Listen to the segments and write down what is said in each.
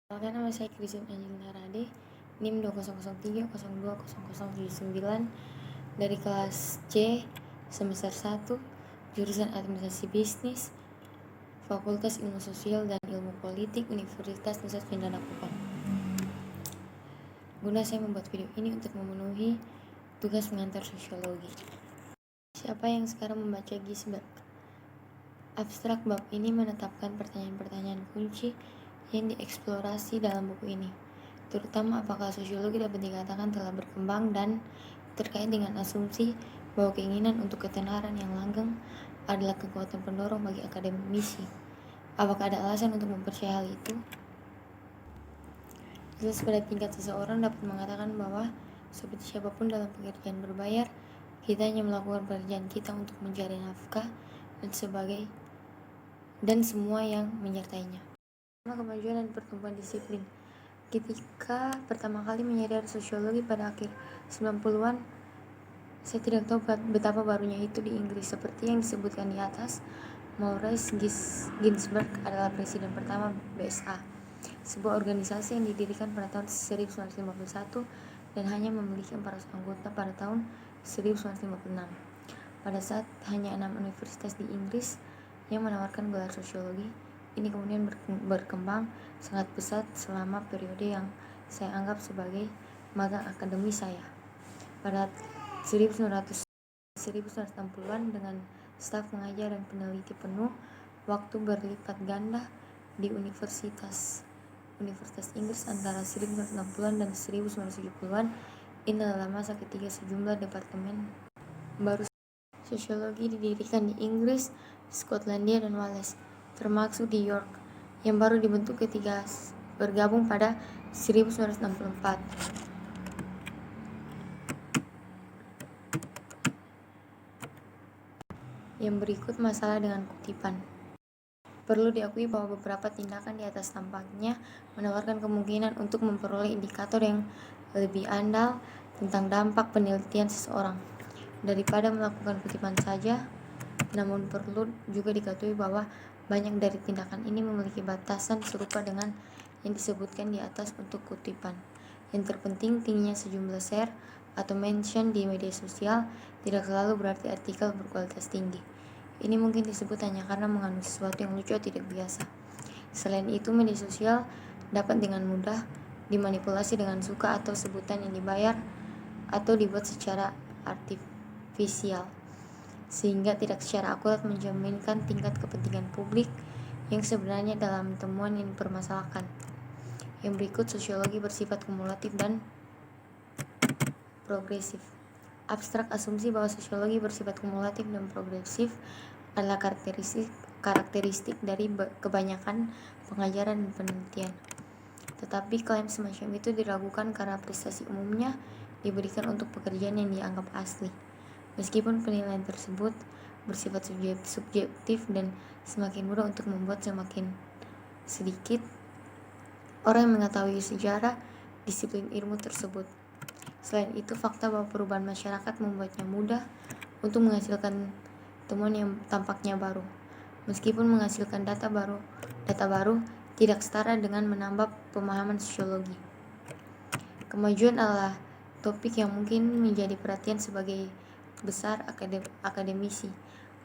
Perkenalkan, nama saya Christine Angelina Rade, NIM 203020079 dari kelas C semester 1, jurusan Administrasi Bisnis, Fakultas Ilmu Sosial dan Ilmu Politik, Universitas Nusa Cendana Kupang. Guna saya membuat video ini untuk memenuhi tugas pengantar sosiologi. Siapa yang sekarang membaca Gisberg? Abstrak bab ini menetapkan pertanyaan-pertanyaan kunci yang dieksplorasi dalam buku ini, terutama apakah sosiologi dapat dikatakan telah berkembang dan terkait dengan asumsi bahwa keinginan untuk ketenaran yang langgeng adalah kekuatan pendorong bagi akademisi. Apakah ada alasan untuk mempercayai hal itu? Jelas pada tingkat seseorang dapat mengatakan bahwa seperti siapapun dalam pekerjaan berbayar, kita hanya melakukan pekerjaan kita untuk mencari nafkah dan semua yang menyertainya. Kemajuan dan pertumbuhan disiplin. Ketika pertama kali menyadari sosiologi pada akhir 90-an, saya tidak tahu betapa barunya itu di Inggris. Seperti yang disebutkan di atas, Maurice Ginsberg adalah presiden pertama BSA, sebuah organisasi yang didirikan pada tahun 1951 dan hanya memiliki 400 anggota pada tahun 1956. Pada saat hanya 6 universitas di Inggris yang menawarkan gelar sosiologi, ini kemudian berkembang sangat pesat selama periode yang saya anggap sebagai magang akademi saya. Pada 1960-an dengan staf pengajar dan peneliti penuh, waktu berlipat ganda di Universitas Inggris antara 1960-an dan 1970-an. Ini adalah masa ketiga sejumlah departemen baru sosiologi didirikan di Inggris, Skotlandia, dan Wales, termasuk di York, yang baru dibentuk ketika bergabung pada 1964. Yang berikut masalah dengan kutipan. Perlu diakui bahwa beberapa tindakan di atas tampaknya menawarkan kemungkinan untuk memperoleh indikator yang lebih andal tentang dampak penelitian seseorang daripada melakukan kutipan saja. Namun perlu juga diketahui bahwa banyak dari tindakan ini memiliki batasan serupa dengan yang disebutkan di atas untuk kutipan. Yang terpenting, tingginya sejumlah share atau mention di media sosial tidak selalu berarti artikel berkualitas tinggi. Ini mungkin disebut hanya karena mengandung sesuatu yang lucu atau tidak biasa. Selain itu, media sosial dapat dengan mudah dimanipulasi dengan suka atau sebutan yang dibayar atau dibuat secara artifisial, sehingga tidak secara akurat mencerminkan tingkat kepentingan publik yang sebenarnya dalam temuan yang dipermasalahkan. Yang berikut sosiologi bersifat kumulatif dan progresif. Abstrak asumsi bahwa sosiologi bersifat kumulatif dan progresif adalah karakteristik dari kebanyakan pengajaran dan penelitian. Tetapi klaim semacam itu diragukan karena prestasi umumnya diberikan untuk pekerjaan yang dianggap asli. Meskipun penilaian tersebut bersifat subjektif dan semakin mudah untuk membuat semakin sedikit orang yang mengetahui sejarah disiplin ilmu tersebut. Selain itu, fakta bahwa perubahan masyarakat membuatnya mudah untuk menghasilkan temuan yang tampaknya baru. Meskipun menghasilkan data baru tidak setara dengan menambah pemahaman sosiologi. Kemajuan adalah topik yang mungkin menjadi perhatian sebagai besar akademisi.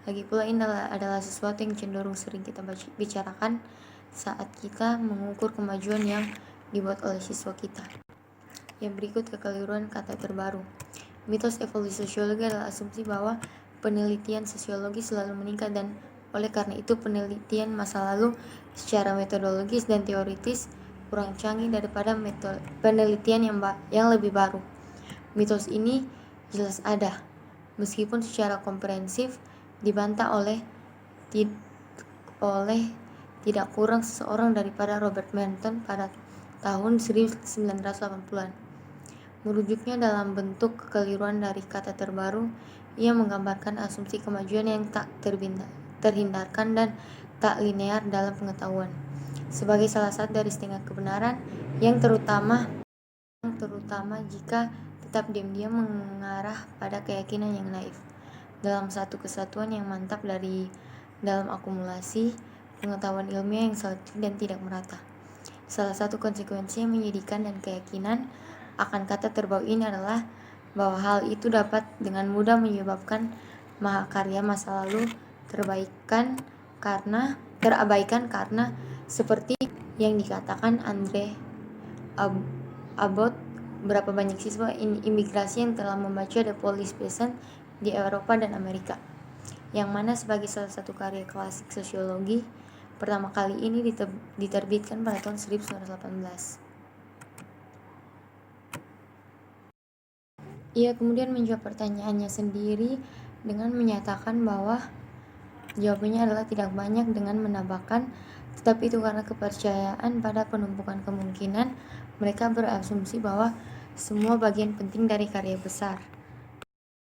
Lagi pula ini adalah sesuatu yang cenderung sering kita bicarakan saat kita mengukur kemajuan yang dibuat oleh siswa kita. Yang berikut kekeliruan kata terbaru. Mitos evolusi sosiologi adalah asumsi bahwa penelitian sosiologi selalu meningkat dan oleh karena itu penelitian masa lalu secara metodologis dan teoritis kurang canggih daripada penelitian yang lebih baru. Mitos ini jelas ada, meskipun secara komprehensif dibantah oleh tidak kurang seseorang daripada Robert Merton pada tahun 1980-an. Merujuknya dalam bentuk kekeliruan dari kata terbaru, ia menggambarkan asumsi kemajuan yang tak terhindarkan dan tak linear dalam pengetahuan, sebagai salah satu dari setengah kebenaran yang terutama jika tetap diam-diam mengarah pada keyakinan yang naif dalam satu kesatuan yang mantap dalam akumulasi pengetahuan ilmiah yang selektif dan tidak merata. Salah satu konsekuensi yang menyedihkan dan keyakinan akan kata terbau ini adalah bahwa hal itu dapat dengan mudah menyebabkan mahakarya masa lalu terabaikan karena seperti yang dikatakan Andre Abbott, berapa banyak siswa imigrasi yang telah membaca The Police Peasant di Eropa dan Amerika, yang mana sebagai salah satu karya klasik sosiologi pertama kali ini diterbitkan pada tahun 1918. Ia kemudian menjawab pertanyaannya sendiri dengan menyatakan bahwa jawabannya adalah tidak banyak, dengan menambahkan, tetapi itu karena kepercayaan pada penumpukan kemungkinan, mereka berasumsi bahwa semua bagian penting dari karya besar.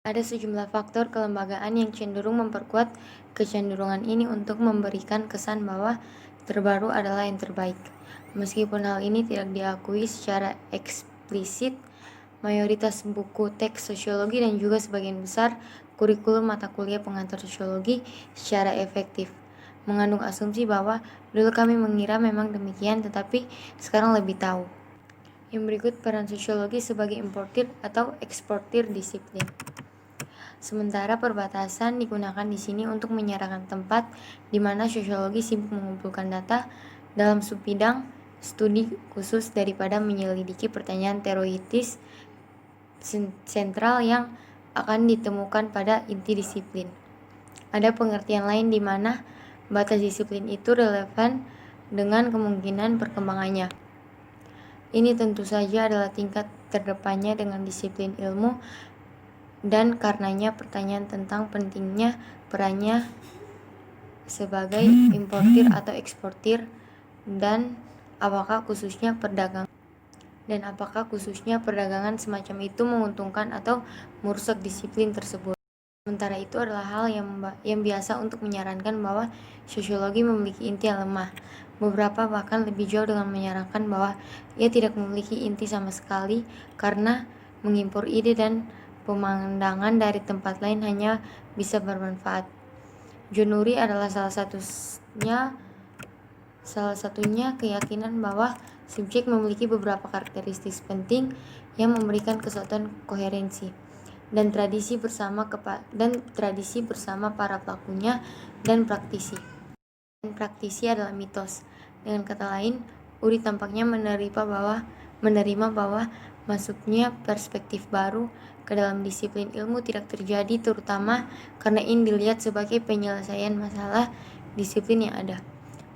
Ada sejumlah faktor kelembagaan yang cenderung memperkuat kecenderungan ini untuk memberikan kesan bahwa terbaru adalah yang terbaik. Meskipun hal ini tidak diakui secara eksplisit, mayoritas buku teks sosiologi dan juga sebagian besar kurikulum mata kuliah pengantar sosiologi secara efektif mengandung asumsi bahwa dulu kami mengira memang demikian, tetapi sekarang lebih tahu. Yang berikut peran sosiologi sebagai importir atau eksportir disiplin. Sementara perbatasan digunakan di sini untuk menyerahkan tempat di mana sosiologi sibuk mengumpulkan data dalam subbidang studi khusus daripada menyelidiki pertanyaan teoritis sentral yang akan ditemukan pada inti disiplin. Ada pengertian lain di mana batas disiplin itu relevan dengan kemungkinan perkembangannya. Ini tentu saja adalah tingkat terdepannya dengan disiplin ilmu, dan karenanya pertanyaan tentang pentingnya perannya sebagai importir atau eksportir dan apakah khususnya perdagangan semacam itu menguntungkan atau merusak disiplin tersebut. Sementara itu adalah hal yang biasa untuk menyarankan bahwa sosiologi memiliki inti yang lemah. Beberapa bahkan lebih jauh dengan menyarankan bahwa ia tidak memiliki inti sama sekali karena mengimpor ide dan pemandangan dari tempat lain hanya bisa bermanfaat. John Urey adalah salah satunya keyakinan bahwa subjek memiliki beberapa karakteristik penting yang memberikan kesatuan koherensi dan tradisi bersama para pelakunya dan praktisi. Dan praktisi adalah mitos. Dengan kata lain, Urey tampaknya menerima bahwa masuknya perspektif baru ke dalam disiplin ilmu tidak terjadi terutama karena ini dilihat sebagai penyelesaian masalah disiplin yang ada,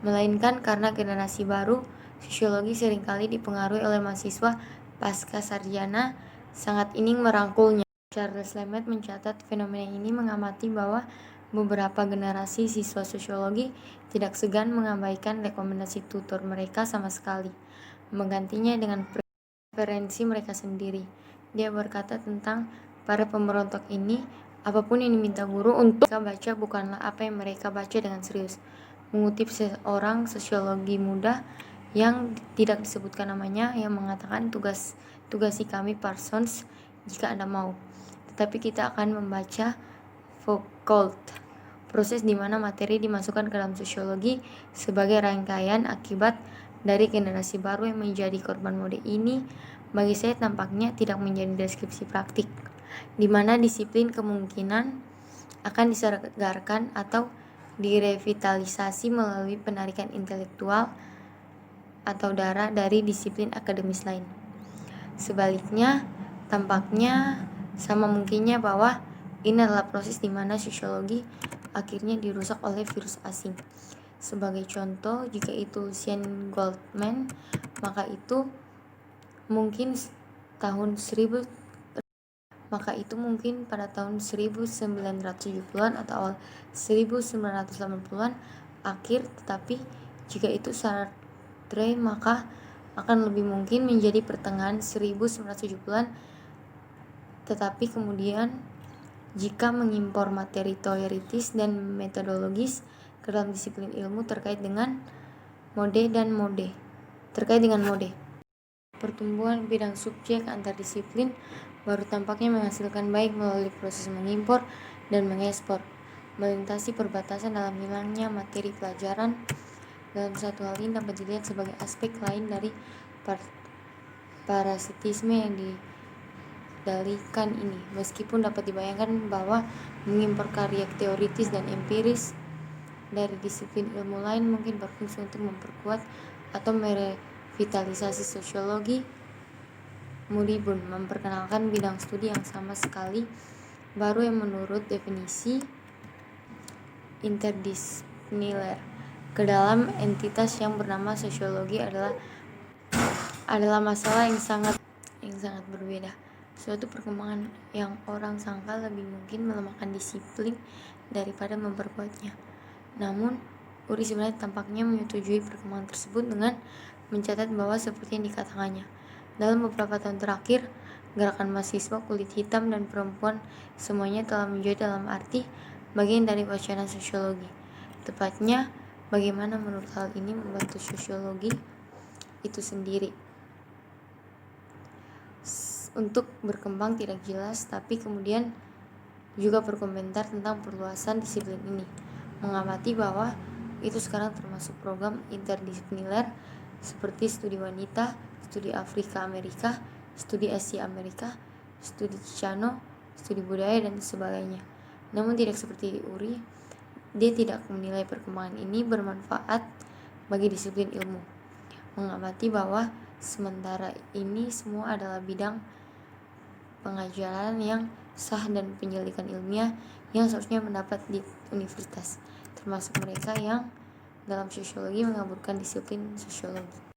melainkan karena generasi baru sosiologi seringkali dipengaruhi oleh mahasiswa pasca sarjana sangat ingin merangkulnya. Charles Lemaitre mencatat fenomena ini mengamati bahwa beberapa generasi siswa sosiologi tidak segan mengabaikan rekomendasi tutor mereka sama sekali, menggantinya dengan preferensi mereka sendiri. Dia berkata tentang para pemberontak ini, apapun yang diminta guru untuk mereka baca bukanlah apa yang mereka baca dengan serius. Mengutip seorang sosiologi muda yang tidak disebutkan namanya yang mengatakan, tugasi kami Parsons jika Anda mau, tetapi kita akan membaca Foucault, proses di mana materi dimasukkan ke dalam sosiologi sebagai rangkaian akibat dari generasi baru yang menjadi korban mode ini. Bagi saya tampaknya tidak menjadi deskripsi praktik, di mana disiplin kemungkinan akan disegarkan atau direvitalisasi melalui penarikan intelektual atau darah dari disiplin akademis lain. Sebaliknya, tampaknya sama mungkinnya bahwa ini adalah proses di mana sosiologi akhirnya dirusak oleh virus asing. Sebagai contoh, jika itu Lucien Goldman, maka itu mungkin pada tahun 1970-an atau awal 1980-an akhir, tetapi jika itu Sartre, maka akan lebih mungkin menjadi pertengahan 1970-an. Tetapi kemudian jika mengimpor materi teoritis dan metodologis ke dalam disiplin ilmu terkait dengan mode, pertumbuhan bidang subjek antar disiplin baru tampaknya menghasilkan baik melalui proses mengimpor dan mengekspor, melintasi perbatasan dalam hilangnya materi pelajaran Dalam satu hal ini dapat dilihat sebagai aspek lain dari parasitisme yang didalikan ini. Meskipun dapat dibayangkan bahwa mengimpor karya teoritis dan empiris dari disiplin ilmu lain mungkin berfungsi untuk memperkuat atau merevitalisasi sosiologi, Mudibun memperkenalkan bidang studi yang sama sekali baru yang menurut definisi interdisipliner ke dalam entitas yang bernama sosiologi adalah masalah yang sangat berbeda. Suatu perkembangan yang orang sangka lebih mungkin melemahkan disiplin daripada memperkuatnya. Namun, Uri sebenarnya tampaknya menyetujui perkembangan tersebut dengan mencatat bahwa seperti yang dikatakannya, dalam beberapa tahun terakhir, gerakan mahasiswa kulit hitam dan perempuan semuanya telah menjadi dalam arti bagian dari wacana sosiologi. Tepatnya, bagaimana menurut hal ini membantu sosiologi itu sendiri untuk berkembang tidak jelas, tapi kemudian juga berkomentar tentang perluasan disiplin ini, mengamati bahwa itu sekarang termasuk program interdisipliner seperti studi wanita, studi Afrika Amerika, studi Asia Amerika, studi Cicano, studi budaya dan sebagainya. Namun tidak seperti Uri, dia tidak menilai perkembangan ini bermanfaat bagi disiplin ilmu, mengamati bahwa sementara ini semua adalah bidang pengajaran yang sah dan penyelidikan ilmiah yang seharusnya mendapat di universitas, termasuk mereka yang dalam sosiologi mengaburkan disiplin sosiologi.